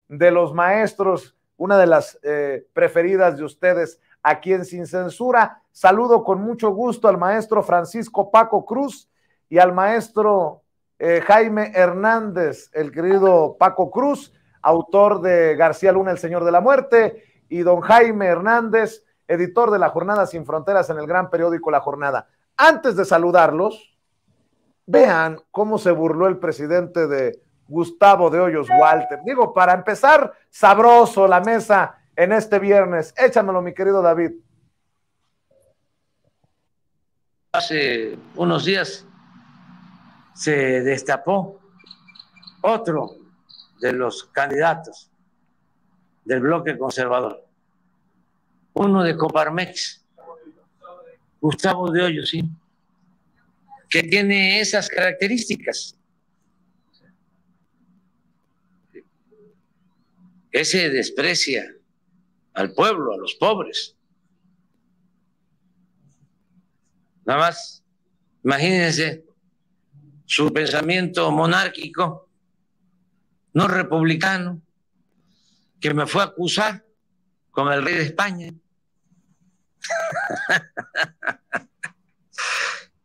de los maestros, una de las preferidas de ustedes aquí en Sin Censura. Saludo con mucho gusto al maestro Francisco Paco Cruz y al maestro Jaime Hernández, el querido Paco Cruz, autor de García Luna, El Señor de la Muerte, y don Jaime Hernández, editor de La Jornada Sin Fronteras en el gran periódico La Jornada. Antes de saludarlos, vean cómo se burló el presidente de Gustavo de Hoyos Walter. Digo, para empezar, sabroso la mesa en este viernes. Échamelo, mi querido David. Hace unos días se destapó otro de los candidatos del bloque conservador, uno de Coparmex, Gustavo de Hoyos, sí, que tiene esas características. Ese desprecia al pueblo, a los pobres. Nada más, imagínense su pensamiento monárquico, no republicano, que me fue a acusar con el rey de España.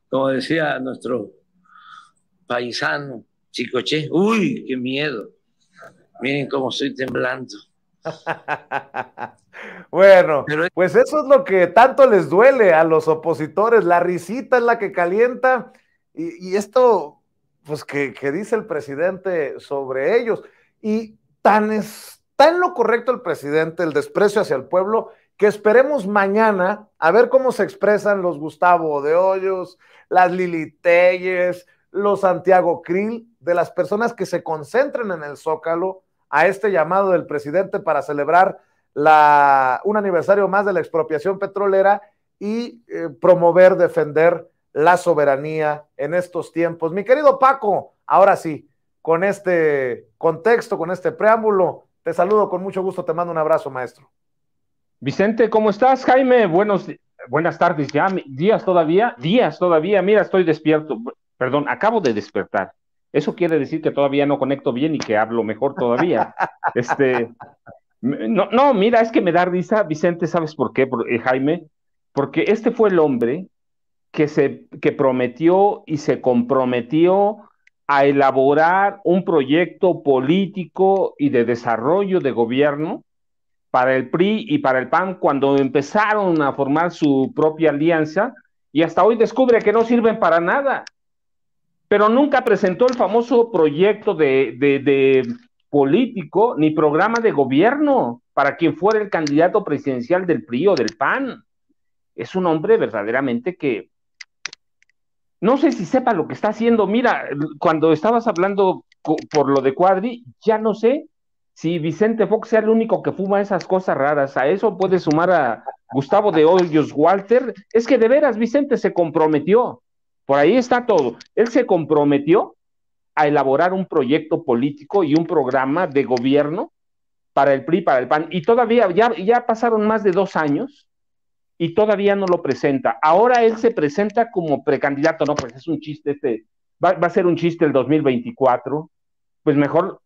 Como decía nuestro paisano Chicoche, uy, qué miedo. Miren cómo estoy temblando. Bueno, pues eso es lo que tanto les duele a los opositores. La risita es la que calienta y esto, pues que dice el presidente sobre ellos. Y está en lo correcto el presidente, el desprecio hacia el pueblo, que esperemos mañana a ver cómo se expresan los Gustavo de Hoyos, las Lili Telles, los Santiago Krill, de las personas que se concentren en el Zócalo a este llamado del presidente para celebrar un aniversario más de la expropiación petrolera y promover, defender la soberanía en estos tiempos. Mi querido Paco, ahora sí, con este contexto, con este preámbulo, te saludo con mucho gusto, te mando un abrazo, maestro. Vicente, ¿cómo estás? Jaime, buenas tardes ya, días todavía, mira, estoy despierto, perdón, acabo de despertar. Eso quiere decir que todavía no conecto bien y que hablo mejor todavía. No, mira, es que me da risa, Vicente, ¿sabes por qué, Jaime? Porque este fue el hombre que prometió y se comprometió a elaborar un proyecto político y de desarrollo de gobierno para el PRI y para el PAN cuando empezaron a formar su propia alianza y hasta hoy descubre que no sirven para nada. Pero nunca presentó el famoso proyecto de político ni programa de gobierno para quien fuera el candidato presidencial del PRI o del PAN. Es un hombre verdaderamente que no sé si sepa lo que está haciendo. Mira, cuando estabas hablando por lo de Cuadri, ya no sé si Vicente Fox sea el único que fuma esas cosas raras. A eso puede sumar a Gustavo de Hoyos Walter. Es que de veras Vicente se comprometió. Por ahí está todo. Él se comprometió a elaborar un proyecto político y un programa de gobierno para el PRI, para el PAN. Y todavía, ya pasaron más de 2 años y todavía no lo presenta. Ahora él se presenta como precandidato. No, pues es un chiste va a ser un chiste el 2024. Pues mejor,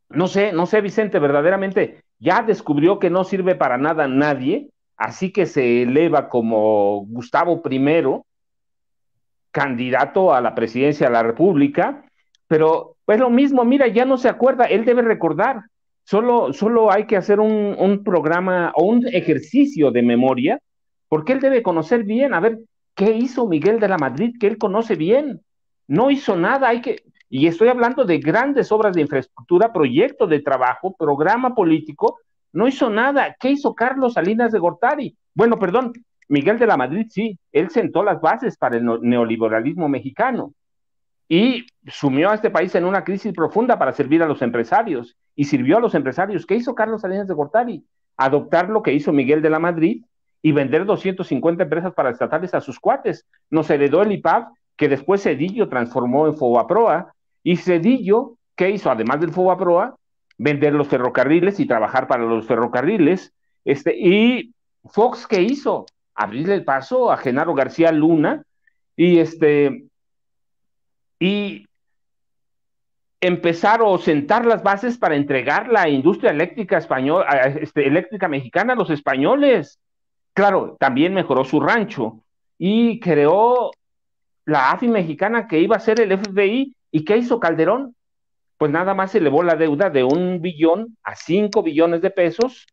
no sé, Vicente, verdaderamente ya descubrió que no sirve para nada nadie, así que se eleva como Gustavo I, candidato a la presidencia de la República, pero pues lo mismo, mira, ya no se acuerda, él debe recordar, solo hay que hacer un programa o un ejercicio de memoria, porque él debe conocer bien, a ver, ¿qué hizo Miguel de la Madrid que él conoce bien? No hizo nada, y estoy hablando de grandes obras de infraestructura, proyecto de trabajo, programa político, no hizo nada. ¿Qué hizo Carlos Salinas de Gortari? Bueno, perdón, Miguel de la Madrid, sí, él sentó las bases para el neoliberalismo mexicano y sumió a este país en una crisis profunda para servir a los empresarios y sirvió a los empresarios. ¿Qué hizo Carlos Salinas de Gortari? Adoptar lo que hizo Miguel de la Madrid y vender 250 empresas paraestatales a sus cuates. Nos heredó el IPAB, que después Cedillo transformó en Fobaproa, y Cedillo, ¿qué hizo? Además del Fobaproa, vender los ferrocarriles y trabajar para los ferrocarriles. Y Fox, ¿qué hizo? Abrirle el paso a Genaro García Luna y empezar o sentar las bases para entregar la industria eléctrica eléctrica mexicana a los españoles. Claro, también mejoró su rancho y creó la AFI mexicana que iba a ser el FBI. ¿Y qué hizo Calderón? Pues nada más elevó la deuda de 1 billón a 5 billones de pesos,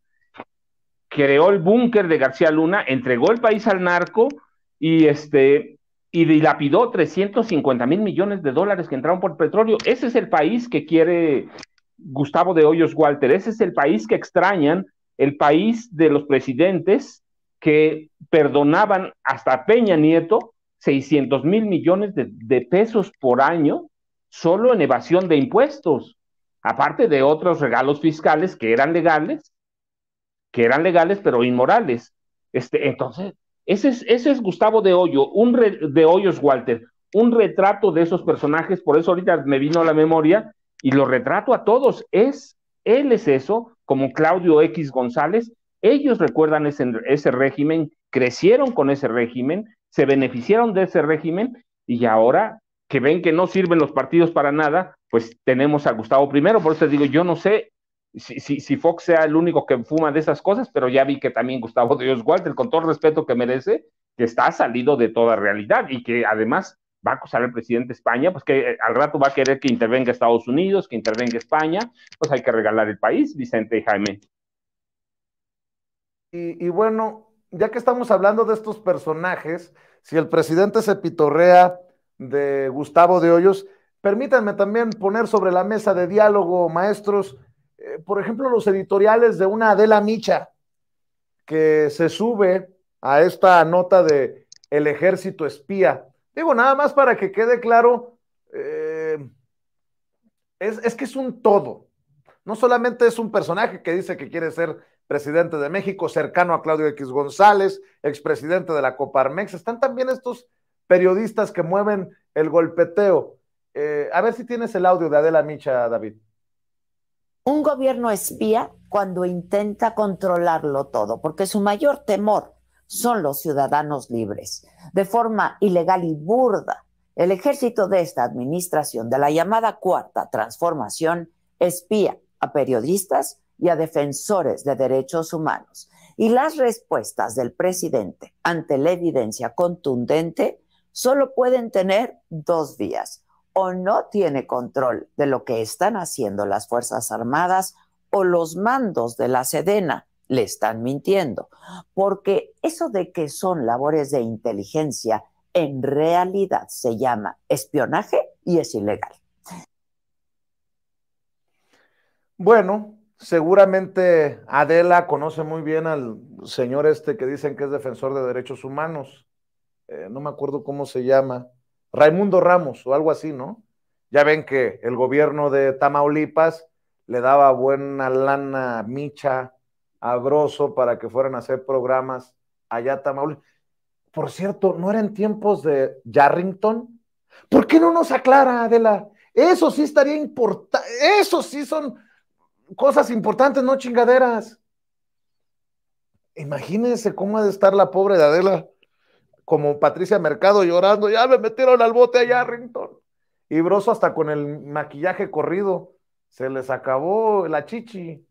creó el búnker de García Luna, entregó el país al narco y dilapidó 350 millones de dólares que entraron por petróleo. Ese es el país que quiere Gustavo de Hoyos Walter, ese es el país que extrañan, el país de los presidentes que perdonaban hasta Peña Nieto 600 mil millones de pesos por año solo en evasión de impuestos, aparte de otros regalos fiscales que eran legales pero inmorales. Entonces, ese es Gustavo de Hoyos Walter, un retrato de esos personajes, por eso ahorita me vino a la memoria y lo retrato a todos. Él es eso, como Claudio X González. Ellos recuerdan ese régimen, crecieron con ese régimen, se beneficiaron de ese régimen y ahora que ven que no sirven los partidos para nada, pues tenemos a Gustavo I. Por eso te digo, yo no sé si Fox sea el único que fuma de esas cosas, pero ya vi que también Gustavo de Hoyos Walter, con todo el respeto que merece, que está salido de toda realidad y que además va a acusar al presidente de España, pues que al rato va a querer que intervenga Estados Unidos, que intervenga España, pues hay que regalar el país, Vicente y Jaime. Y bueno, ya que estamos hablando de estos personajes, si el presidente se pitorrea de Gustavo de Hoyos, permítanme también poner sobre la mesa de diálogo, maestros, por ejemplo, los editoriales de una Adela Micha, que se sube a esta nota de El Ejército Espía. Digo, nada más para que quede claro, es que es un todo. No solamente es un personaje que dice que quiere ser presidente de México, cercano a Claudio X González, expresidente de la Coparmex, están también estos periodistas que mueven el golpeteo. A ver si tienes el audio de Adela Micha, David. Un gobierno espía cuando intenta controlarlo todo, porque su mayor temor son los ciudadanos libres. De forma ilegal y burda, el ejército de esta administración, de la llamada Cuarta Transformación, espía a periodistas y a defensores de derechos humanos. Y las respuestas del presidente ante la evidencia contundente solo pueden tener dos vías. O no tiene control de lo que están haciendo las Fuerzas Armadas o los mandos de la Sedena le están mintiendo. Porque eso de que son labores de inteligencia en realidad se llama espionaje y es ilegal. Bueno, seguramente Adela conoce muy bien al señor que dicen que es defensor de derechos humanos. No me acuerdo cómo se llama. Raimundo Ramos o algo así, ¿no? Ya ven que el gobierno de Tamaulipas le daba buena lana a Micha, a Broso para que fueran a hacer programas allá a Tamaulipas. Por cierto, ¿no eran tiempos de Yarrington? ¿Por qué no nos aclara, Adela? Eso sí estaría importante, eso sí son cosas importantes, no chingaderas. Imagínense cómo ha de estar la pobre de Adela, como Patricia Mercado llorando, ya me metieron al bote a Yarrington. Y Broso hasta con el maquillaje corrido, se les acabó la chichi.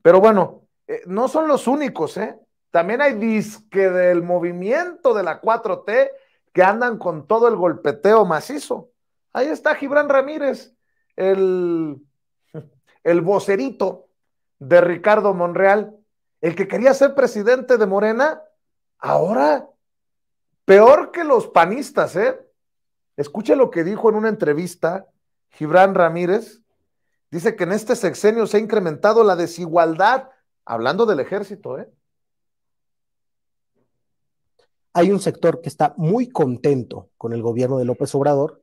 Pero bueno, no son los únicos, ¿eh? También hay disque del movimiento de la 4T que andan con todo el golpeteo macizo. Ahí está Gibran Ramírez, el vocerito de Ricardo Monreal, el que quería ser presidente de Morena, ahora peor que los panistas, ¿eh? Escuche lo que dijo en una entrevista Gibran Ramírez. Dice que en este sexenio se ha incrementado la desigualdad, hablando del ejército, ¿eh? Hay un sector que está muy contento con el gobierno de López Obrador,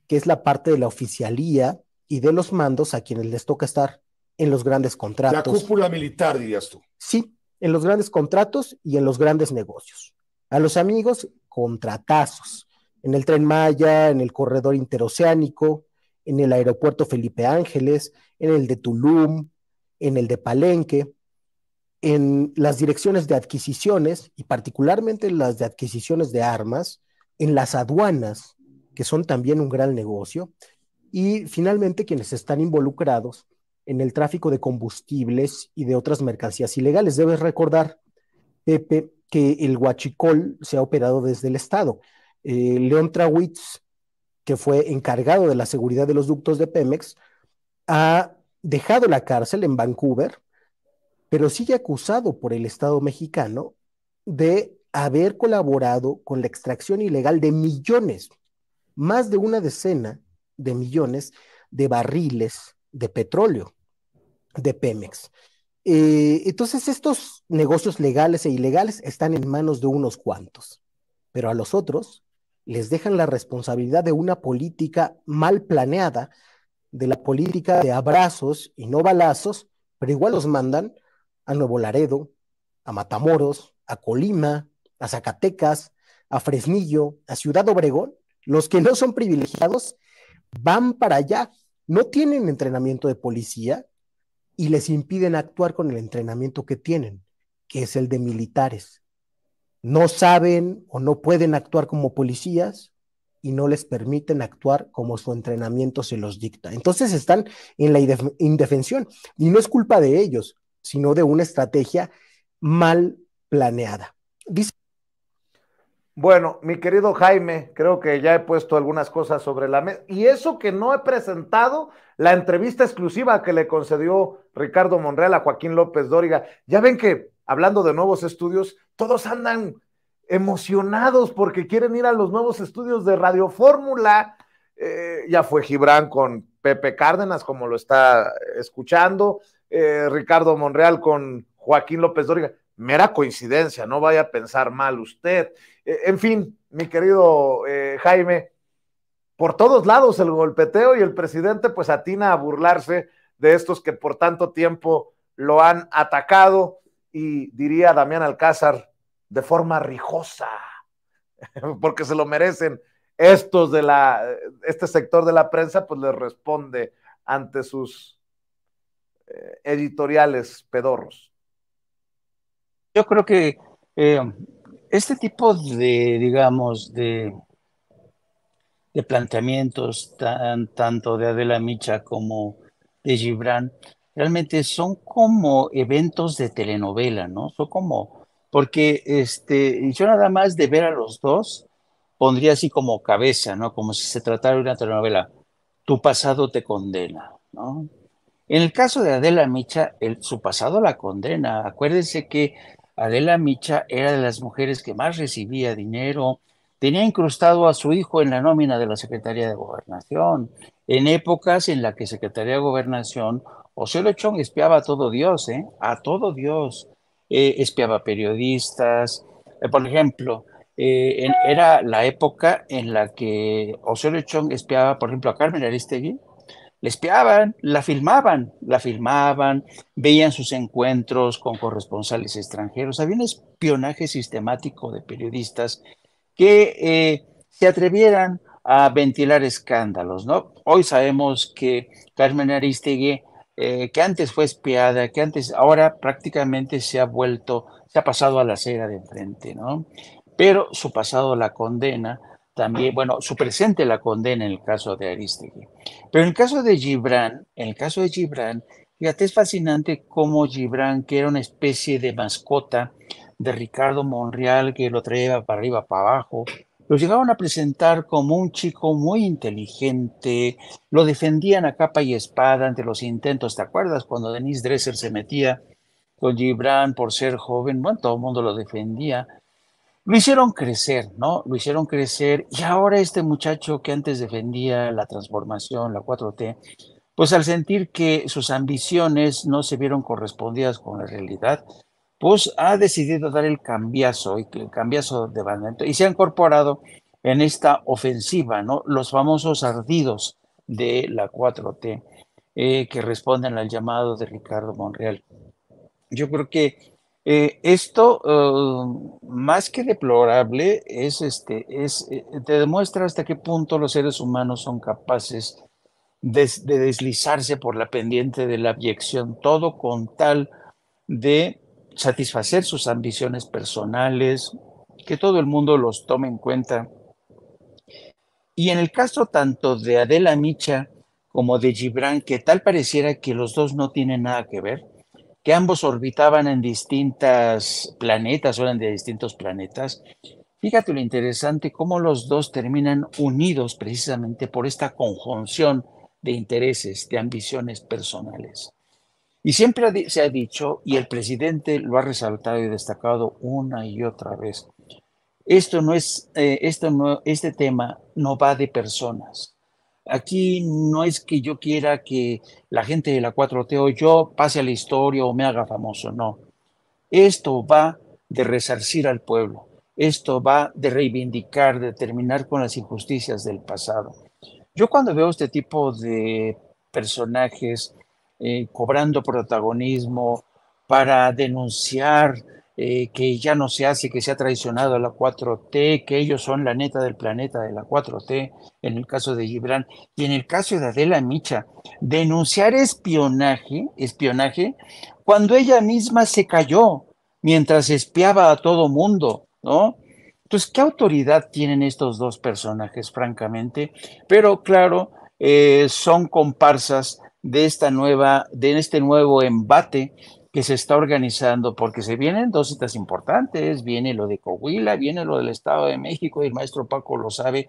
que es la parte de la oficialía y de los mandos a quienes les toca estar en los grandes contratos. La cúpula militar, dirías tú. Sí, en los grandes contratos y en los grandes negocios. A los amigos, contratazos. En el Tren Maya, en el corredor interoceánico, en el aeropuerto Felipe Ángeles, en el de Tulum, en el de Palenque, en las direcciones de adquisiciones y particularmente las de adquisiciones de armas, en las aduanas, que son también un gran negocio, y finalmente quienes están involucrados en el tráfico de combustibles y de otras mercancías ilegales. Debes recordar, Pepe, que el huachicol se ha operado desde el Estado. León Trawitz, que fue encargado de la seguridad de los ductos de Pemex, ha dejado la cárcel en Vancouver, pero sigue acusado por el Estado mexicano de haber colaborado con la extracción ilegal de millones, más de una decena de millones de barriles de petróleo de Pemex. Entonces, estos negocios legales e ilegales están en manos de unos cuantos, pero a los otros les dejan la responsabilidad de una política mal planeada, de la política de abrazos y no balazos, pero igual los mandan a Nuevo Laredo, a Matamoros, a Colima, a Zacatecas, a Fresnillo, a Ciudad Obregón. Los que no son privilegiados van para allá, no tienen entrenamiento de policía y les impiden actuar con el entrenamiento que tienen, que es el de militares. No saben o no pueden actuar como policías y no les permiten actuar como su entrenamiento se los dicta. Entonces están en la indefensión y no es culpa de ellos, sino de una estrategia mal planeada. Dice... Bueno, mi querido Jaime, creo que ya he puesto algunas cosas sobre la mesa. Y eso que no he presentado la entrevista exclusiva que le concedió Ricardo Monreal a Joaquín López Dóriga. Ya ven que, hablando de nuevos estudios, todos andan emocionados porque quieren ir a los nuevos estudios de Radio Fórmula. Ya fue Gibran con Pepe Cárdenas, como lo está escuchando, Ricardo Monreal con Joaquín López Dóriga. Mera coincidencia, no vaya a pensar mal usted. En fin, mi querido Jaime, por todos lados el golpeteo y el presidente pues atina a burlarse de estos que por tanto tiempo lo han atacado y diría Damián Alcázar, de forma rijosa, porque se lo merecen. Estos de este sector de la prensa pues les responde ante sus editoriales pedorros. Yo creo que este tipo de, digamos, de planteamientos, tanto de Adela Micha como de Gibran, realmente son como eventos de telenovela, ¿no? Son como, porque yo nada más de ver a los dos pondría así como cabeza, ¿no? Como si se tratara de una telenovela. Tu pasado te condena, ¿no? En el caso de Adela Micha, su pasado la condena. Acuérdense que Adela Micha era de las mujeres que más recibía dinero, tenía incrustado a su hijo en la nómina de la Secretaría de Gobernación, en épocas en las que Secretaría de Gobernación, Osorio Chong espiaba a todo Dios, a todo Dios, espiaba periodistas, por ejemplo, era la época en la que Osorio Chong espiaba, por ejemplo, a Carmen Aristegui, le espiaban, la filmaban, veían sus encuentros con corresponsales extranjeros. Había un espionaje sistemático de periodistas que se atrevieran a ventilar escándalos, ¿no? Hoy sabemos que Carmen Aristegui, que antes fue espiada, que antes, ahora prácticamente se ha pasado a la acera de enfrente, ¿no? Pero su pasado la condena. También, bueno, su presente la condena en el caso de Aristegui. Pero en el caso de Gibran, fíjate, es fascinante cómo Gibran, que era una especie de mascota de Ricardo Monreal, que lo traía para arriba, para abajo, lo llegaban a presentar como un chico muy inteligente, lo defendían a capa y espada ante los intentos. ¿Te acuerdas cuando Denise Dresser se metía con Gibran por ser joven? Bueno, todo el mundo lo defendía. Lo hicieron crecer, ¿no? Lo hicieron crecer y ahora este muchacho que antes defendía la transformación, la 4T, pues al sentir que sus ambiciones no se vieron correspondidas con la realidad, pues ha decidido dar el cambiazo de bandera y se ha incorporado en esta ofensiva, ¿no? Los famosos ardidos de la 4T que responden al llamado de Ricardo Monreal. Yo creo que esto, más que deplorable, te demuestra hasta qué punto los seres humanos son capaces de deslizarse por la pendiente de la abyección, todo con tal de satisfacer sus ambiciones personales, que todo el mundo los tome en cuenta. Y en el caso tanto de Adela Micha como de Gibran, que tal pareciera que los dos no tienen nada que ver, que ambos orbitaban en distintas planetas o eran de distintos planetas. Fíjate lo interesante, cómo los dos terminan unidos precisamente por esta conjunción de intereses, de ambiciones personales. Y siempre se ha dicho, y el presidente lo ha resaltado y destacado una y otra vez, este tema no va de personas. Aquí no es que yo quiera que la gente de la 4T o yo pase a la historia o me haga famoso, no. Esto va de resarcir al pueblo. Esto va de reivindicar, de terminar con las injusticias del pasado. Yo cuando veo este tipo de personajes cobrando protagonismo para denunciar que ya no se hace, que se ha traicionado a la 4T, que ellos son la neta del planeta de la 4T, en el caso de Gibran, y en el caso de Adela Micha, denunciar espionaje, cuando ella misma se cayó mientras espiaba a todo mundo, ¿no? Entonces, ¿qué autoridad tienen estos dos personajes, francamente? Pero claro, son comparsas de este nuevo embate que se está organizando, porque se vienen dos citas importantes, viene lo de Coahuila, viene lo del Estado de México, y el maestro Paco lo sabe,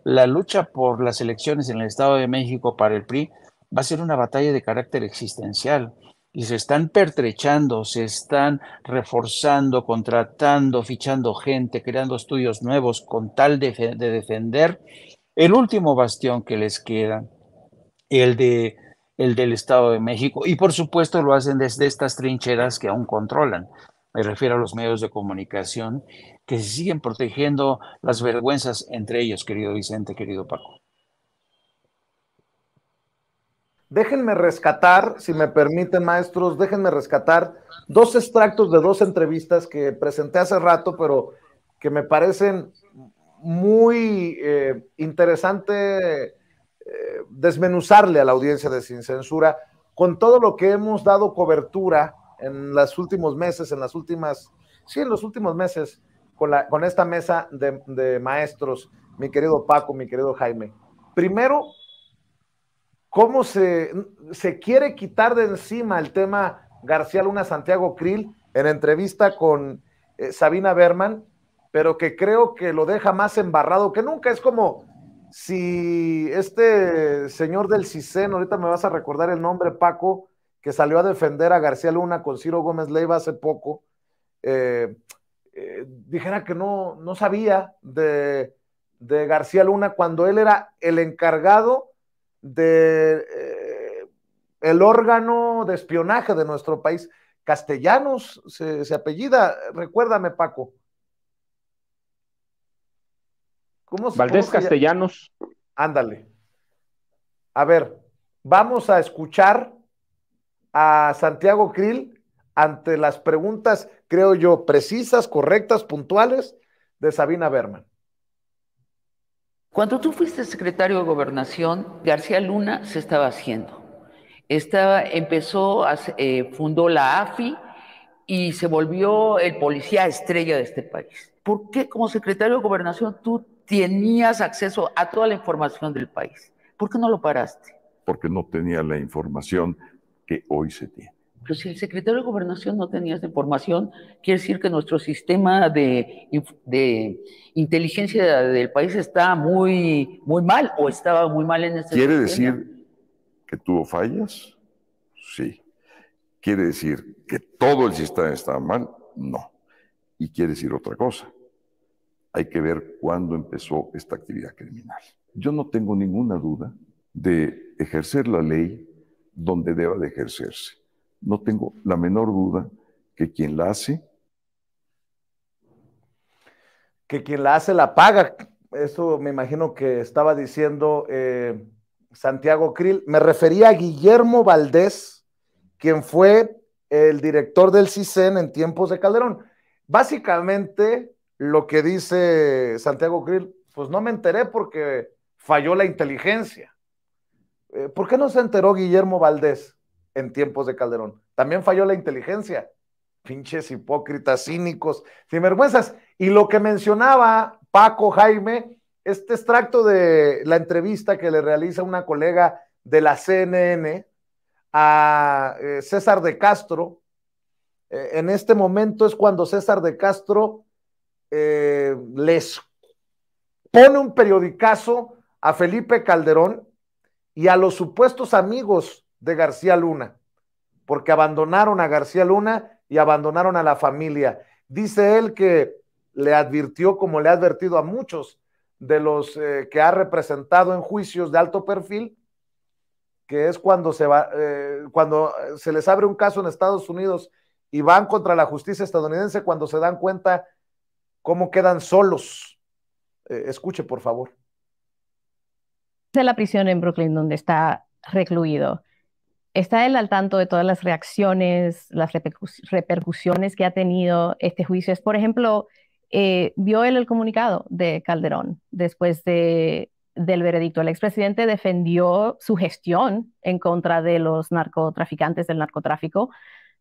la lucha por las elecciones en el Estado de México para el PRI va a ser una batalla de carácter existencial. Y se están pertrechando, se están reforzando, contratando, fichando gente, creando estudios nuevos con tal de defender el último bastión que les queda, el del Estado de México. Y por supuesto lo hacen desde estas trincheras que aún controlan. Me refiero a los medios de comunicación que se siguen protegiendo las vergüenzas entre ellos, querido Vicente, querido Paco. Déjenme rescatar, si me permiten, maestros, déjenme rescatar dos extractos de dos entrevistas que presenté hace rato, pero que me parecen muy interesante desmenuzarle a la audiencia de Sin Censura con todo lo que hemos dado cobertura en los últimos meses, en los últimos meses, con esta mesa de maestros, mi querido Paco, mi querido Jaime. Primero, cómo se quiere quitar de encima el tema García Luna Santiago Krill en entrevista con Sabina Berman, pero que creo que lo deja más embarrado que nunca. Es como si este señor del CISEN, ahorita me vas a recordar el nombre, Paco, que salió a defender a García Luna con Ciro Gómez Leiva hace poco, dijera que no sabía de García Luna cuando él era el encargado de el órgano de espionaje de nuestro país. Castellanos se apellida, recuérdame, Paco. Valdés Castellanos. Ándale. A ver, vamos a escuchar a Santiago Krill ante las preguntas, creo yo, precisas, correctas, puntuales de Sabina Berman. Cuando tú fuiste secretario de Gobernación, García Luna se estaba haciendo. Fundó la AFI y se volvió el policía estrella de este país. ¿Por qué como secretario de Gobernación tú tenías acceso a toda la información del país? ¿Por qué no lo paraste? Porque no tenía la información que hoy se tiene. Pero si el secretario de Gobernación no tenía esa información, quiere decir que nuestro sistema de inteligencia del país está muy mal o estaba muy mal en ese ¿Quiere sistema. decir que tuvo fallas? Sí. ¿Quiere decir que todo el sistema estaba mal? No. Y quiere decir otra cosa. Hay que ver cuándo empezó esta actividad criminal. Yo no tengo ninguna duda de ejercer la ley donde deba de ejercerse. No tengo la menor duda que quien la hace... Que quien la hace la paga. Eso me imagino que estaba diciendo Santiago Krill. Me refería a Guillermo Valdés, quien fue el director del CISEN en tiempos de Calderón. Básicamente, lo que dice Santiago Krill, pues no me enteré porque falló la inteligencia. ¿Por qué no se enteró Guillermo Valdés en tiempos de Calderón? También falló la inteligencia. Pinches hipócritas, cínicos, sinvergüenzas. Y lo que mencionaba Paco, Jaime, este extracto de la entrevista que le realiza una colega de la CNN, a César de Castro. En este momento es cuando César de Castro les pone un periodicazo a Felipe Calderón y a los supuestos amigos de García Luna, porque abandonaron a García Luna y abandonaron a la familia. Dice él que le advirtió, como le ha advertido a muchos de los que ha representado en juicios de alto perfil, que es cuando se les abre un caso en Estados Unidos y van contra la justicia estadounidense, cuando se dan cuenta cómo quedan solos. Escuche, por favor. De la prisión en Brooklyn donde está recluido, ¿está él al tanto de todas las reacciones, las repercusiones que ha tenido este juicio? Por ejemplo, ¿vio él el comunicado de Calderón después del veredicto? El expresidente defendió su gestión en contra de los narcotraficantes del narcotráfico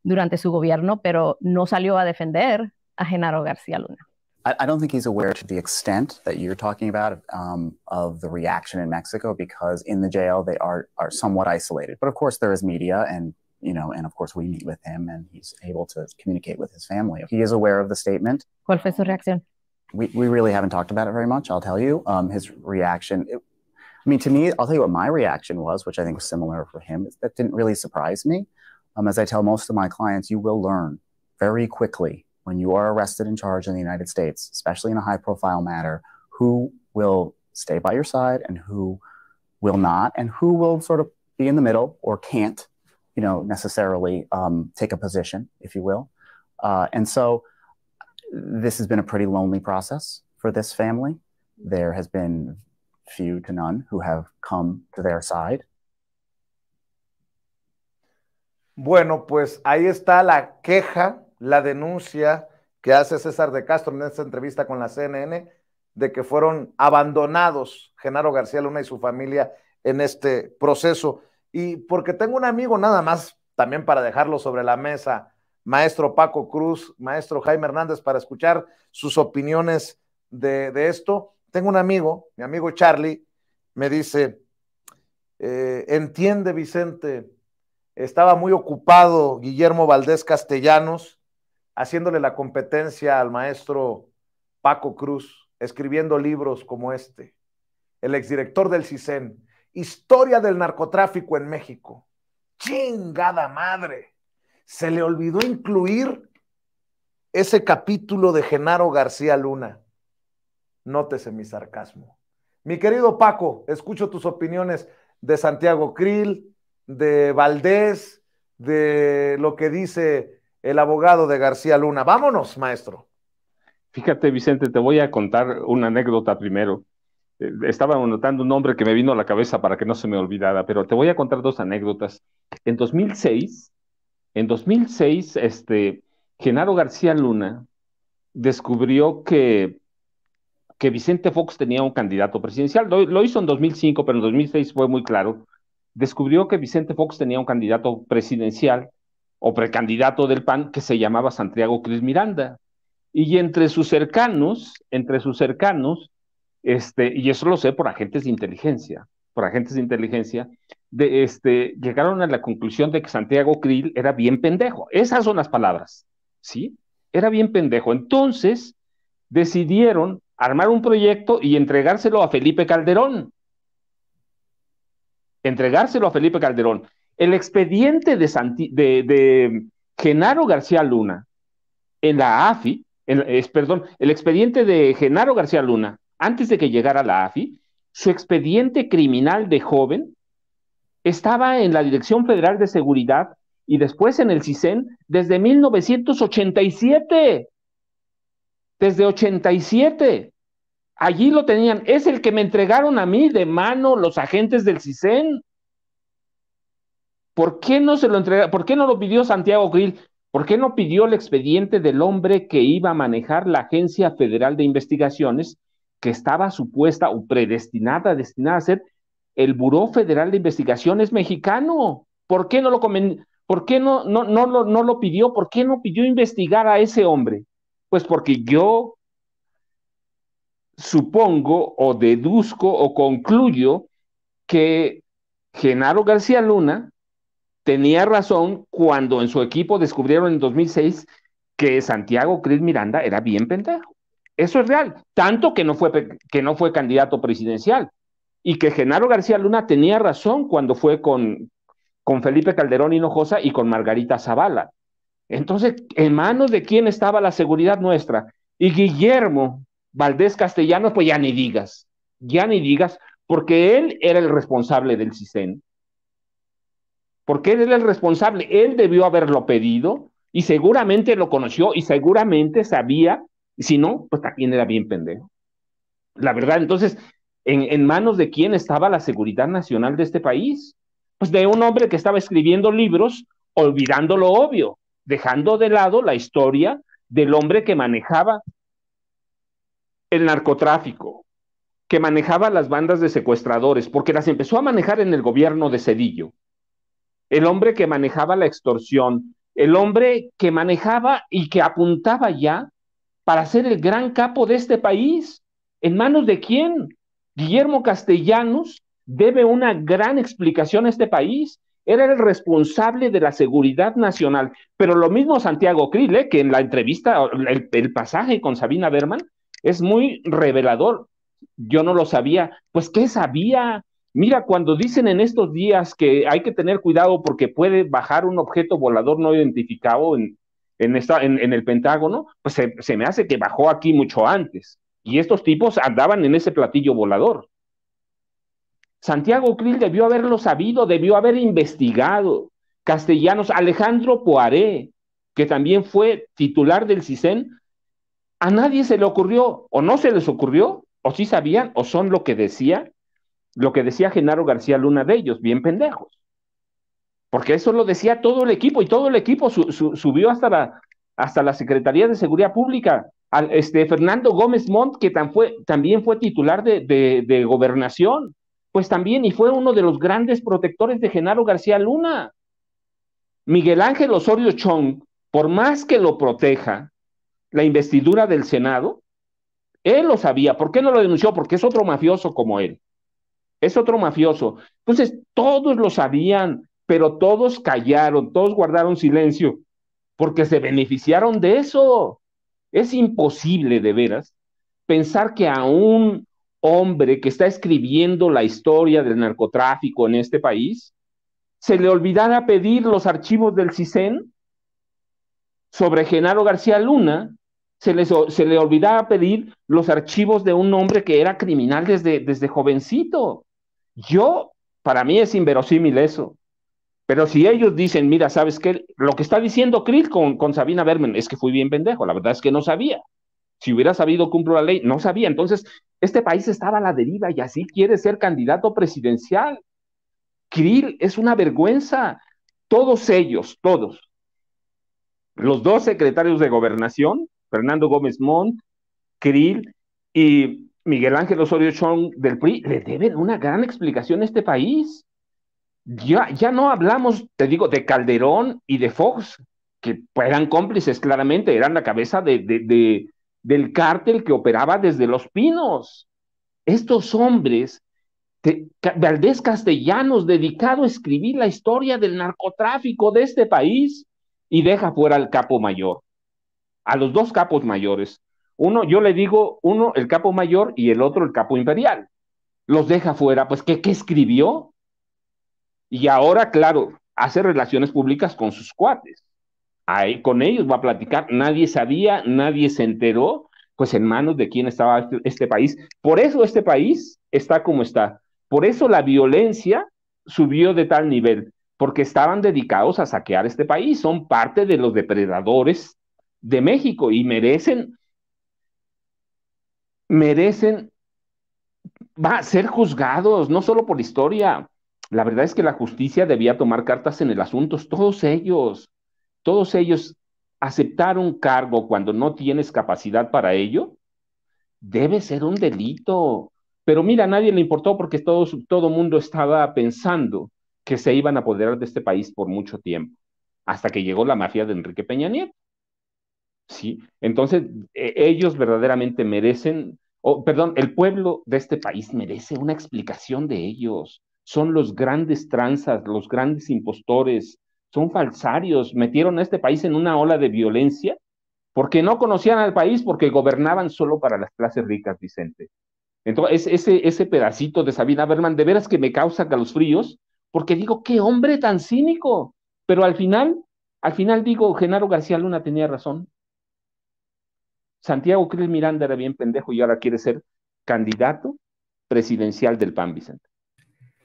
durante su gobierno, pero no salió a defender a Genaro García Luna. I don't think he's aware to the extent that you're talking about of the reaction in Mexico, because in the jail they are somewhat isolated. But of course there is media, and and of course we meet with him, and he's able to communicate with his family. He is aware of the statement. ¿Cuál fue su reacción? We really haven't talked about it very much, I'll tell you. His reaction, to me, I'll tell you what my reaction was, which I think was similar for him. That didn't really surprise me. As I tell most of my clients, you will learn very quickly when you are arrested and charged in the United States, especially in a high-profile matter, who will stay by your side and who will not, and who will sort of be in the middle or can't, necessarily take a position, if you will. And so this has been a pretty lonely process for this family. There has been few to none who have come to their side. Bueno, pues ahí está la queja, la denuncia que hace César de Castro en esta entrevista con la CNN, de que fueron abandonados Genaro García Luna y su familia en este proceso. Y porque tengo un amigo, nada más, también para dejarlo sobre la mesa, maestro Paco Cruz, maestro Jaime Hernández, para escuchar sus opiniones de esto. Tengo un amigo, mi amigo Charlie, me dice, entiende, Vicente, estaba muy ocupado Guillermo Valdés Castellanos haciéndole la competencia al maestro Paco Cruz, escribiendo libros como este, el exdirector del CISEN, Historia del narcotráfico en México. ¡Chingada madre! Se le olvidó incluir ese capítulo de Genaro García Luna. Nótese mi sarcasmo. Mi querido Paco, escucho tus opiniones de Santiago Krill, de Valdés, de lo que dice el abogado de García Luna. Vámonos, maestro. Fíjate, Vicente, te voy a contar una anécdota primero. Estaba anotando un nombre que me vino a la cabeza para que no se me olvidara, pero te voy a contar dos anécdotas. En 2006, Genaro García Luna descubrió que Vicente Fox tenía un candidato presidencial. Lo hizo en 2005, pero en 2006 fue muy claro. Descubrió que Vicente Fox tenía un candidato presidencial o precandidato del PAN que se llamaba Santiago Krill Miranda. Y entre sus cercanos, y eso lo sé por agentes de inteligencia, llegaron a la conclusión de que Santiago Krill era bien pendejo. Esas son las palabras, ¿sí? Era bien pendejo. Entonces, decidieron armar un proyecto y entregárselo a Felipe Calderón. El expediente de Genaro García Luna en la AFI, el expediente de Genaro García Luna, antes de que llegara a la AFI, su expediente criminal de joven estaba en la Dirección Federal de Seguridad y después en el CISEN desde 1987. Desde 87. Allí lo tenían. Es el que me entregaron a mí de mano los agentes del CISEN. ¿Por qué no se lo entregaron? ¿Por qué no lo pidió Santiago Krill? ¿Por qué no pidió el expediente del hombre que iba a manejar la Agencia Federal de Investigaciones, que estaba supuesta o destinada a ser el Buró Federal de Investigaciones mexicano? ¿Por qué no lo pidió? ¿Por qué no pidió investigar a ese hombre? Pues porque yo supongo o deduzco o concluyo que Genaro García Luna tenía razón cuando en su equipo descubrieron en 2006 que Santiago Krill Miranda era bien pendejo. Eso es real, tanto que no fue candidato presidencial, y que Genaro García Luna tenía razón cuando fue con Felipe Calderón Hinojosa y con Margarita Zavala. Entonces, ¿en manos de quién estaba la seguridad nuestra? Y Guillermo Valdés Castellanos, pues ya ni digas, porque él era el responsable del CISEN, porque él era el responsable, él debió haberlo pedido y seguramente lo conoció y seguramente sabía, y si no, pues también era bien pendejo. La verdad, entonces, ¿en manos de quién estaba la seguridad nacional de este país? Pues de un hombre que estaba escribiendo libros, olvidando lo obvio, dejando de lado la historia del hombre que manejaba el narcotráfico, que manejaba las bandas de secuestradores, porque las empezó a manejar en el gobierno de Zedillo, el hombre que manejaba la extorsión, el hombre que manejaba y que apuntaba ya para ser el gran capo de este país. ¿En manos de quién? Guillermo Castellanos debe una gran explicación a este país. Era el responsable de la seguridad nacional. Pero lo mismo Santiago Krill, que en la entrevista, el pasaje con Sabina Berman, es muy revelador. Yo no lo sabía. Pues, ¿qué sabía? Mira, cuando dicen en estos días que hay que tener cuidado porque puede bajar un objeto volador no identificado en el Pentágono, pues se me hace que bajó aquí mucho antes. Y estos tipos andaban en ese platillo volador. Santiago Krill debió haberlo sabido, debió haber investigado. Castellanos, Alejandro Poiré, que también fue titular del CISEN, a nadie se le ocurrió, o no se les ocurrió, o sí sabían, o son lo que decía Genaro García Luna de ellos, bien pendejos. Porque eso lo decía todo el equipo, y todo el equipo subió hasta la Secretaría de Seguridad Pública. Fernando Gómez Montt, que también fue titular de Gobernación, pues también, y fue uno de los grandes protectores de Genaro García Luna. Miguel Ángel Osorio Chong, por más que lo proteja la investidura del Senado, él lo sabía. ¿Por qué no lo denunció? Porque es otro mafioso como él. Es otro mafioso. Entonces, todos lo sabían, pero todos callaron, todos guardaron silencio, porque se beneficiaron de eso. Es imposible, de veras, pensar que a un hombre que está escribiendo la historia del narcotráfico en este país, se le olvidara pedir los archivos del CISEN sobre Genaro García Luna, se le olvidara pedir los archivos de un hombre que era criminal desde jovencito. Para mí es inverosímil eso. Pero si ellos dicen, mira, ¿sabes qué? Lo que está diciendo Krill con Sabina Berman es que fui bien pendejo, la verdad es que no sabía. Si hubiera sabido cumplo la ley, no sabía. Entonces, este país estaba a la deriva y así quiere ser candidato presidencial. Krill es una vergüenza. Todos ellos, los dos secretarios de Gobernación, Fernando Gómez Montt, Krill y Miguel Ángel Osorio Chong del PRI, le deben una gran explicación a este país. Ya no hablamos, te digo, de Calderón y de Fox, que eran cómplices claramente, eran la cabeza del cártel que operaba desde Los Pinos. Estos hombres, Valdés Castellanos, dedicado a escribir la historia del narcotráfico de este país, y deja fuera al capo mayor, a los dos capos mayores. Yo le digo, uno el capo mayor y el otro el capo imperial. Los deja fuera, pues, ¿qué escribió? Y ahora, claro, hace relaciones públicas con sus cuates. Ahí, con ellos va a platicar. Nadie sabía, nadie se enteró, pues en manos de quién estaba este país. Por eso este país está como está. Por eso la violencia subió de tal nivel, porque estaban dedicados a saquear este país. Son parte de los depredadores de México y merecen ser juzgados, no solo por historia. La verdad es que la justicia debía tomar cartas en el asunto. Todos ellos aceptar un cargo cuando no tienes capacidad para ello, debe ser un delito. Pero mira, a nadie le importó porque todo mundo estaba pensando que se iban a apoderar de este país por mucho tiempo, hasta que llegó la mafia de Enrique Peña Nieto. ¿Sí? Entonces, ellos verdaderamente merecen, perdón, el pueblo de este país merece una explicación de ellos. son los grandes tranzas, los grandes impostores, son falsarios, metieron a este país en una ola de violencia porque no conocían al país, porque gobernaban solo para las clases ricas, Vicente. Entonces, ese pedacito de Sabina Berman, de veras que me causa calosfríos, porque digo, qué hombre tan cínico. Pero al final digo, Genaro García Luna tenía razón. Santiago Krill Miranda era bien pendejo y ahora quiere ser candidato presidencial del PAN, Vicente.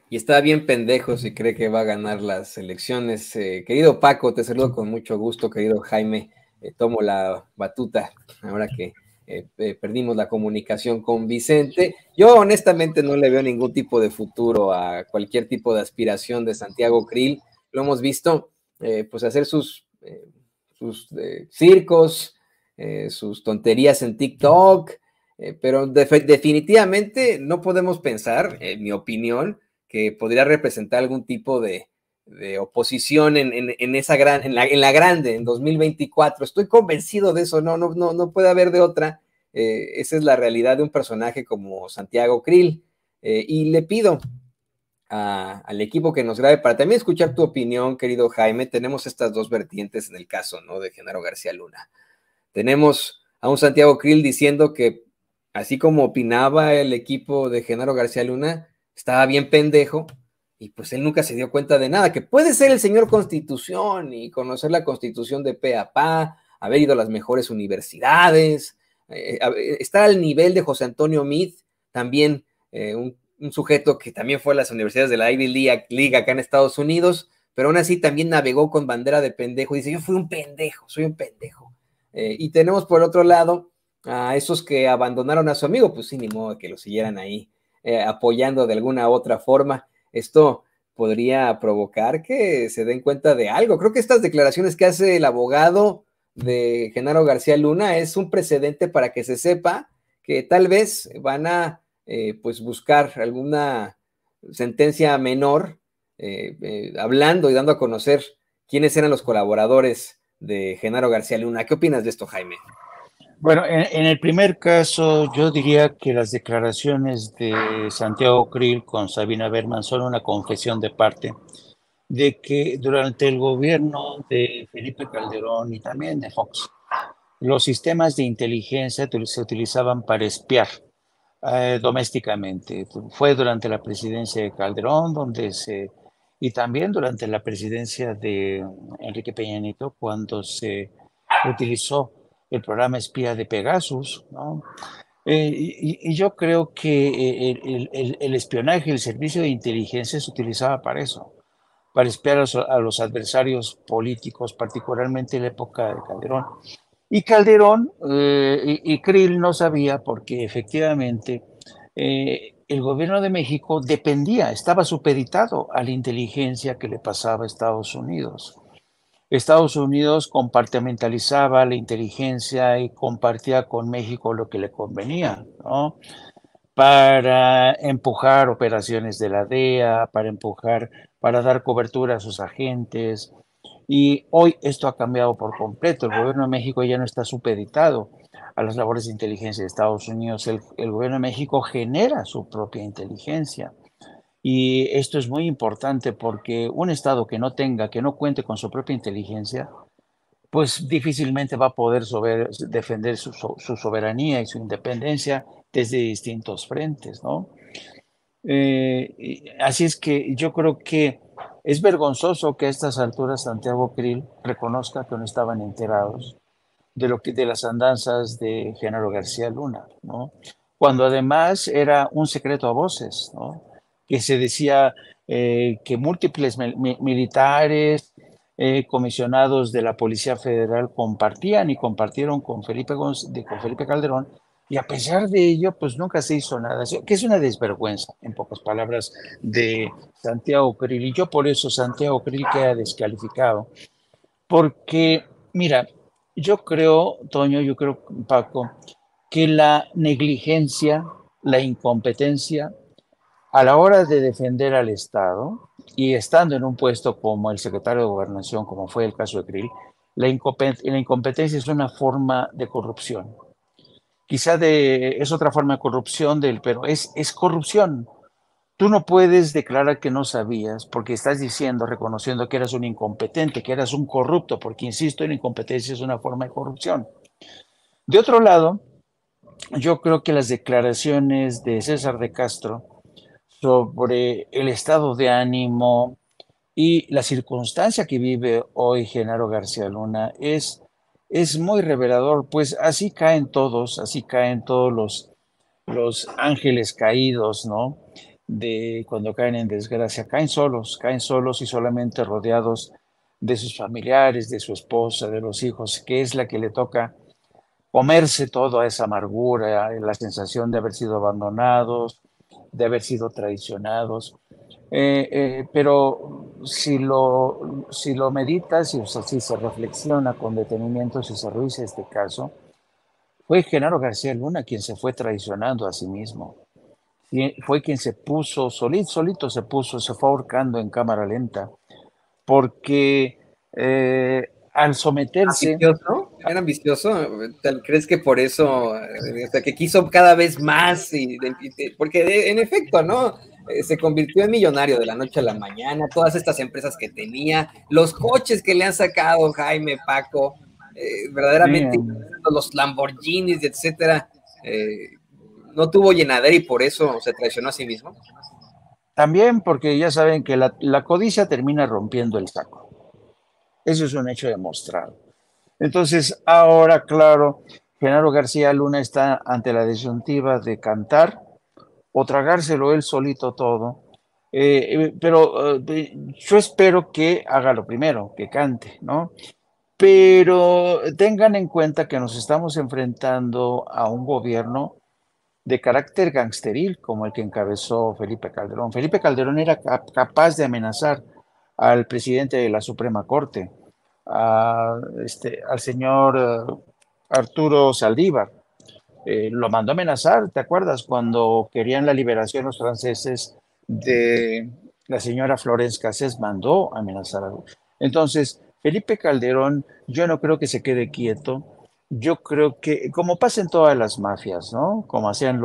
Y está bien pendejo si cree que va a ganar las elecciones. Querido Paco, te saludo con mucho gusto, querido Jaime. Tomo la batuta ahora que perdimos la comunicación con Vicente. Yo honestamente no le veo ningún tipo de futuro a cualquier tipo de aspiración de Santiago Krill. Lo hemos visto pues hacer sus circos, sus tonterías en TikTok, pero definitivamente no podemos pensar, en mi opinión, que podría representar algún tipo de oposición en la grande, en 2024. Estoy convencido de eso, no puede haber de otra. Esa es la realidad de un personaje como Santiago Krill. Y le pido al equipo que nos grabe para también escuchar tu opinión, querido Jaime. Tenemos estas dos vertientes en el caso, ¿no?, de Genaro García Luna. Tenemos a un Santiago Krill diciendo que, así como opinaba el equipo de Genaro García Luna, estaba bien pendejo, y pues él nunca se dio cuenta de nada, que puede ser el señor Constitución y conocer la Constitución de pe a pa, haber ido a las mejores universidades, estar al nivel de José Antonio Meade, también un sujeto que también fue a las universidades de la Ivy League acá en Estados Unidos, pero aún así también navegó con bandera de pendejo, y dice, yo fui un pendejo, soy un pendejo. Y tenemos por otro lado a esos que abandonaron a su amigo, pues sí, ni modo que lo siguieran ahí apoyando de alguna u otra forma. Esto podría provocar que se den cuenta de algo. Creo que estas declaraciones que hace el abogado de Genaro García Luna es un precedente para que se sepa que tal vez van a pues buscar alguna sentencia menor, hablando y dando a conocer quiénes eran los colaboradores de Genaro García Luna. ¿Qué opinas de esto, Jaime? Bueno, en el primer caso, yo diría que las declaraciones de Santiago Krill con Sabina Berman son una confesión de parte de que durante el gobierno de Felipe Calderón y también de Fox, los sistemas de inteligencia se utilizaban para espiar domésticamente. Fue durante la presidencia de Calderón y también durante la presidencia de Enrique Peña Nieto, cuando se utilizó el programa espía de Pegasus, ¿no? Y yo creo que el espionaje, el servicio de inteligencia se utilizaba para eso, para espiar a los adversarios políticos, particularmente en la época de Calderón. Y Calderón y Krill no sabía porque efectivamente el gobierno de México estaba supeditado a la inteligencia que le pasaba a Estados Unidos. Estados Unidos compartimentalizaba la inteligencia y compartía con México lo que le convenía, ¿no? Para empujar operaciones de la DEA, para dar cobertura a sus agentes. Y hoy esto ha cambiado por completo. El gobierno de México ya no está supeditado a las labores de inteligencia de Estados Unidos. El gobierno de México genera su propia inteligencia. Y esto es muy importante porque un Estado que no cuente con su propia inteligencia, pues difícilmente va a poder defender su soberanía y su independencia desde distintos frentes, ¿no? Así es que yo creo que es vergonzoso que a estas alturas Santiago Krill reconozca que no estaban enterados de las andanzas de Genaro García Luna, ¿no? Cuando además era un secreto a voces, ¿no? Que se decía que múltiples militares, comisionados de la Policía Federal compartieron con Felipe Calderón, y a pesar de ello, pues nunca se hizo nada, que es una desvergüenza, en pocas palabras, de Santiago Krill. Y yo por eso Santiago Krill queda descalificado, porque, mira, yo creo, Toño, Paco, que la negligencia, la incompetencia, a la hora de defender al Estado, y estando en un puesto como el secretario de Gobernación, como fue el caso de Krill, la incompetencia es una forma de corrupción. Quizá es otra forma de corrupción, pero es corrupción. tú no puedes declarar que no sabías porque estás diciendo, reconociendo que eras un incompetente, que eras un corrupto, porque insisto, la incompetencia es una forma de corrupción. De otro lado, yo creo que las declaraciones de César de Castro sobre el estado de ánimo y la circunstancia que vive hoy Genaro García Luna es muy revelador, pues así caen todos los ángeles caídos, ¿no? De cuando caen en desgracia, caen solos y solamente rodeados de sus familiares, de su esposa, de los hijos, que es la que le toca comerse toda esa amargura, la sensación de haber sido abandonados, de haber sido traicionados. Pero si lo meditas y o sea, si se reflexiona con detenimiento, si se revisa este caso, fue Genaro García Luna quien se fue traicionando a sí mismo. Fue quien se puso, solito se fue ahorcando en cámara lenta, porque al someterse... ¿Ambicioso? ¿Era ambicioso? ¿Crees que por eso, o sea, que quiso cada vez más? Porque en efecto, ¿no? Se convirtió en millonario de la noche a la mañana, todas estas empresas que tenía, los coches que le han sacado Jaime, Paco, verdaderamente los Lamborghinis, etcétera, no tuvo llenadera y por eso se traicionó a sí mismo. También porque ya saben que la codicia termina rompiendo el saco. Eso es un hecho demostrado. Entonces, ahora, claro, Genaro García Luna está ante la disyuntiva de cantar o tragárselo él solito todo. Pero yo espero que haga lo primero, que cante, ¿no? Pero tengan en cuenta que nos estamos enfrentando a un gobierno de carácter gangsteril como el que encabezó Felipe Calderón. Felipe Calderón era capaz de amenazar al presidente de la Suprema Corte, al señor Arturo Saldívar. Lo mandó a amenazar, ¿te acuerdas? Cuando querían la liberación los franceses de la señora Florence Cassés, mandó a amenazar. Entonces, Felipe Calderón, yo no creo que se quede quieto. Yo creo que, como pasa en todas las mafias, ¿no? Como hacían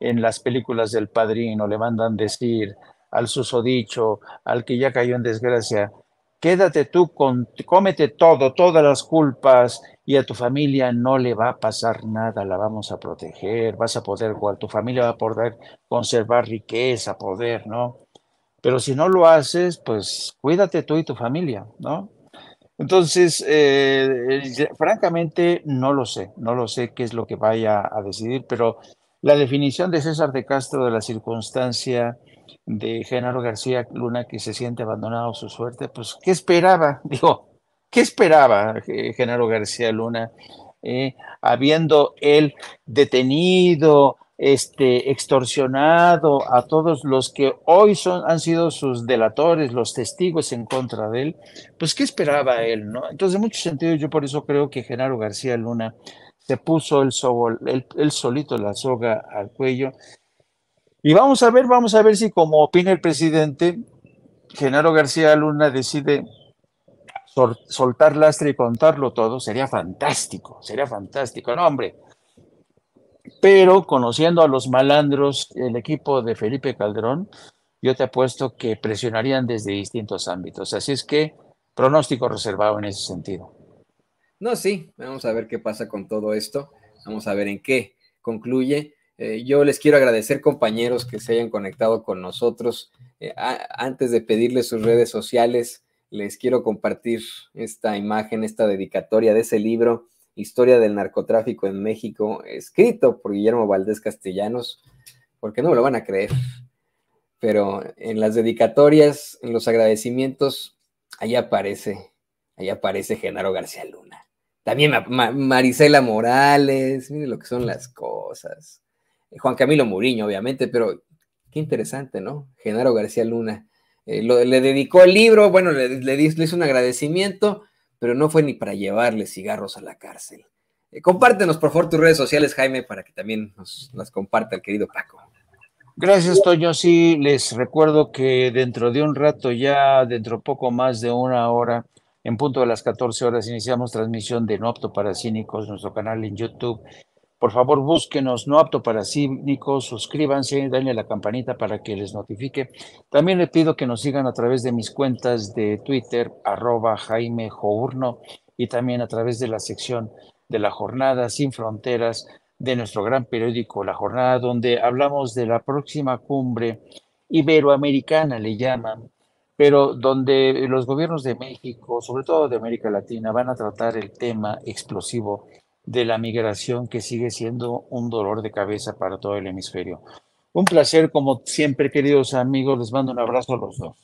en las películas del Padrino, le mandan decir al susodicho, al que ya cayó en desgracia, quédate tú, cómete todas las culpas y a tu familia no le va a pasar nada, la vamos a proteger, vas a poder, tu familia va a poder conservar riqueza, poder, ¿no? Pero si no lo haces, pues cuídate tú y tu familia, ¿no? Entonces, francamente, no lo sé qué es lo que vaya a decidir, pero la definición de César de Castro de la circunstancia de Genaro García Luna que se siente abandonado a su suerte, pues, ¿qué esperaba? Digo, ¿qué esperaba Genaro García Luna? Habiendo él detenido, extorsionado a todos los que hoy han sido sus delatores, los testigos en contra de él, pues ¿qué esperaba él, no? Entonces, en muchos sentidos, yo por eso creo que Genaro García Luna se puso él solito la soga al cuello. Y vamos a ver si, como opina el presidente, Genaro García Luna decide soltar lastre y contarlo todo. Sería fantástico, no, hombre. Pero conociendo a los malandros, el equipo de Felipe Calderón, yo te apuesto que presionarían desde distintos ámbitos. Así es que pronóstico reservado en ese sentido. No, sí, vamos a ver qué pasa con todo esto. Vamos a ver en qué concluye. Yo les quiero agradecer, compañeros, que se hayan conectado con nosotros. Antes de pedirles sus redes sociales, les quiero compartir esta imagen, esta dedicatoria de ese libro, Historia del Narcotráfico en México, escrito por Guillermo Valdés Castellanos, porque no me lo van a creer, pero en las dedicatorias, en los agradecimientos, ahí aparece Genaro García Luna. También Marisela Morales, miren lo que son las cosas. Juan Camilo Muriño, obviamente, pero qué interesante, ¿no? Genaro García Luna. Le dedicó el libro, bueno, le hizo un agradecimiento, pero no fue ni para llevarle cigarros a la cárcel. Compártenos, por favor, tus redes sociales, Jaime, para que también nos las comparta el querido Paco. Gracias, Toño. Sí, les recuerdo que dentro de un rato, ya dentro poco más de una hora, en punto de las 14 horas, iniciamos transmisión de No Apto para Cínicos, nuestro canal en YouTube. Por favor, búsquenos, No Apto para Cínicos, suscríbanse, denle a la campanita para que les notifique. También les pido que nos sigan a través de mis cuentas de Twitter, @JaimeJourno, y también a través de la sección de La Jornada Sin Fronteras de nuestro gran periódico La Jornada, donde hablamos de la próxima cumbre iberoamericana, le llaman, pero donde los gobiernos de México, sobre todo de América Latina, van a tratar el tema explosivo de la migración, que sigue siendo un dolor de cabeza para todo el hemisferio. Un placer, como siempre, queridos amigos, les mando un abrazo a los dos.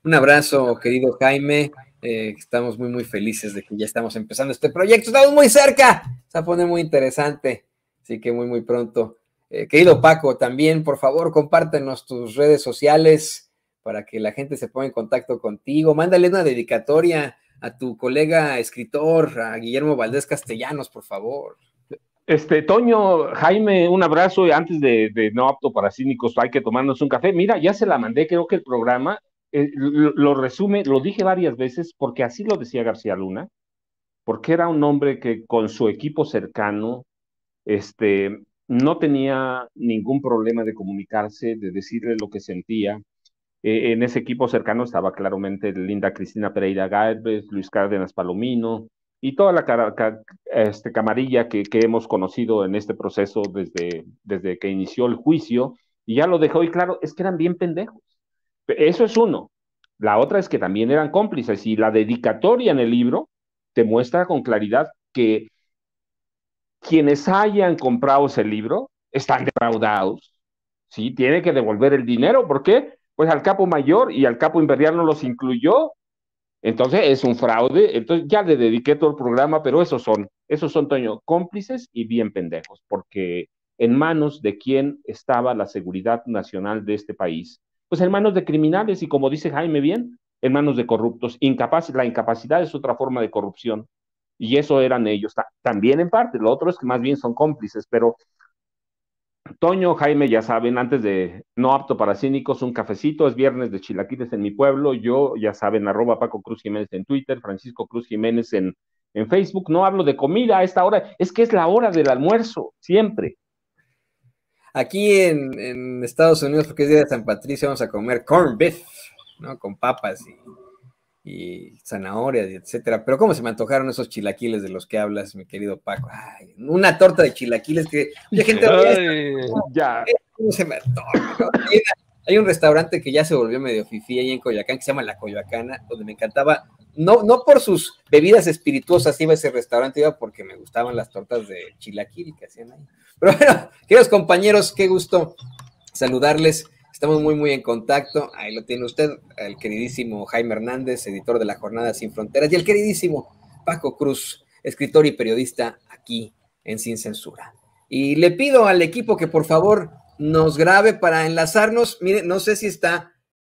Un abrazo, querido Jaime. Estamos muy felices de que ya estamos empezando este proyecto. Estamos muy cerca. Se va a poner muy interesante. Así que muy pronto. Querido Paco, también, por favor, compártenos tus redes sociales para que la gente se ponga en contacto contigo. Mándale una dedicatoria a tu colega escritor, a Guillermo Valdés Castellanos, por favor. Toño, Jaime, un abrazo, y antes de No Apto para Cínicos, hay que tomarnos un café. Mira, ya se la mandé, creo que el programa lo resume, lo dije varias veces, porque así lo decía García Luna, porque era un hombre que con su equipo cercano, no tenía ningún problema de comunicarse, de decirle lo que sentía. En ese equipo cercano estaba claramente Linda Cristina Pereira Gálvez, Luis Cárdenas Palomino y toda la camarilla que hemos conocido en este proceso desde que inició el juicio, y ya lo dejó y claro, es que eran bien pendejos. Eso es uno. La otra es que también eran cómplices, y la dedicatoria en el libro te muestra con claridad que quienes hayan comprado ese libro están defraudados, ¿sí? Tiene que devolver el dinero. ¿Por qué? Pues al capo mayor y al capo imperial no los incluyó. Entonces es un fraude. Entonces ya le dediqué todo el programa, pero esos son, Toño, cómplices y bien pendejos, porque en manos de quién estaba la seguridad nacional de este país. Pues en manos de criminales, y como dice Jaime bien, en manos de corruptos. La incapacidad es otra forma de corrupción, y eso eran ellos. También en parte, lo otro es que más bien son cómplices, pero Toño, Jaime, ya saben, antes de No Apto para Cínicos, un cafecito, es viernes de chilaquiles en mi pueblo. Yo, ya saben, @Paco Cruz Jiménez en Twitter, Francisco Cruz Jiménez en Facebook. No hablo de comida a esta hora, es que es la hora del almuerzo, siempre. Aquí en Estados Unidos, porque es día de San Patricio, vamos a comer corned beef, ¿no? Con papas y zanahorias, y etcétera. Pero cómo se me antojaron esos chilaquiles de los que hablas, mi querido Paco. Ay, una torta de chilaquiles que mucha gente ya. ¿Cómo se me antoja? ¿No? Hay un restaurante que ya se volvió medio fifí ahí en Coyoacán, que se llama La Coyoacana, donde me encantaba, no por sus bebidas espirituosas iba a ese restaurante, iba porque me gustaban las tortas de chilaquil que hacían ahí. Pero bueno, queridos compañeros, qué gusto saludarles. Estamos muy en contacto. Ahí lo tiene usted, el queridísimo Jaime Hernández, editor de La Jornada Sin Fronteras, y el queridísimo Paco Cruz, escritor y periodista aquí en Sin Censura. Y le pido al equipo que por favor nos grabe para enlazarnos. Mire, no sé si está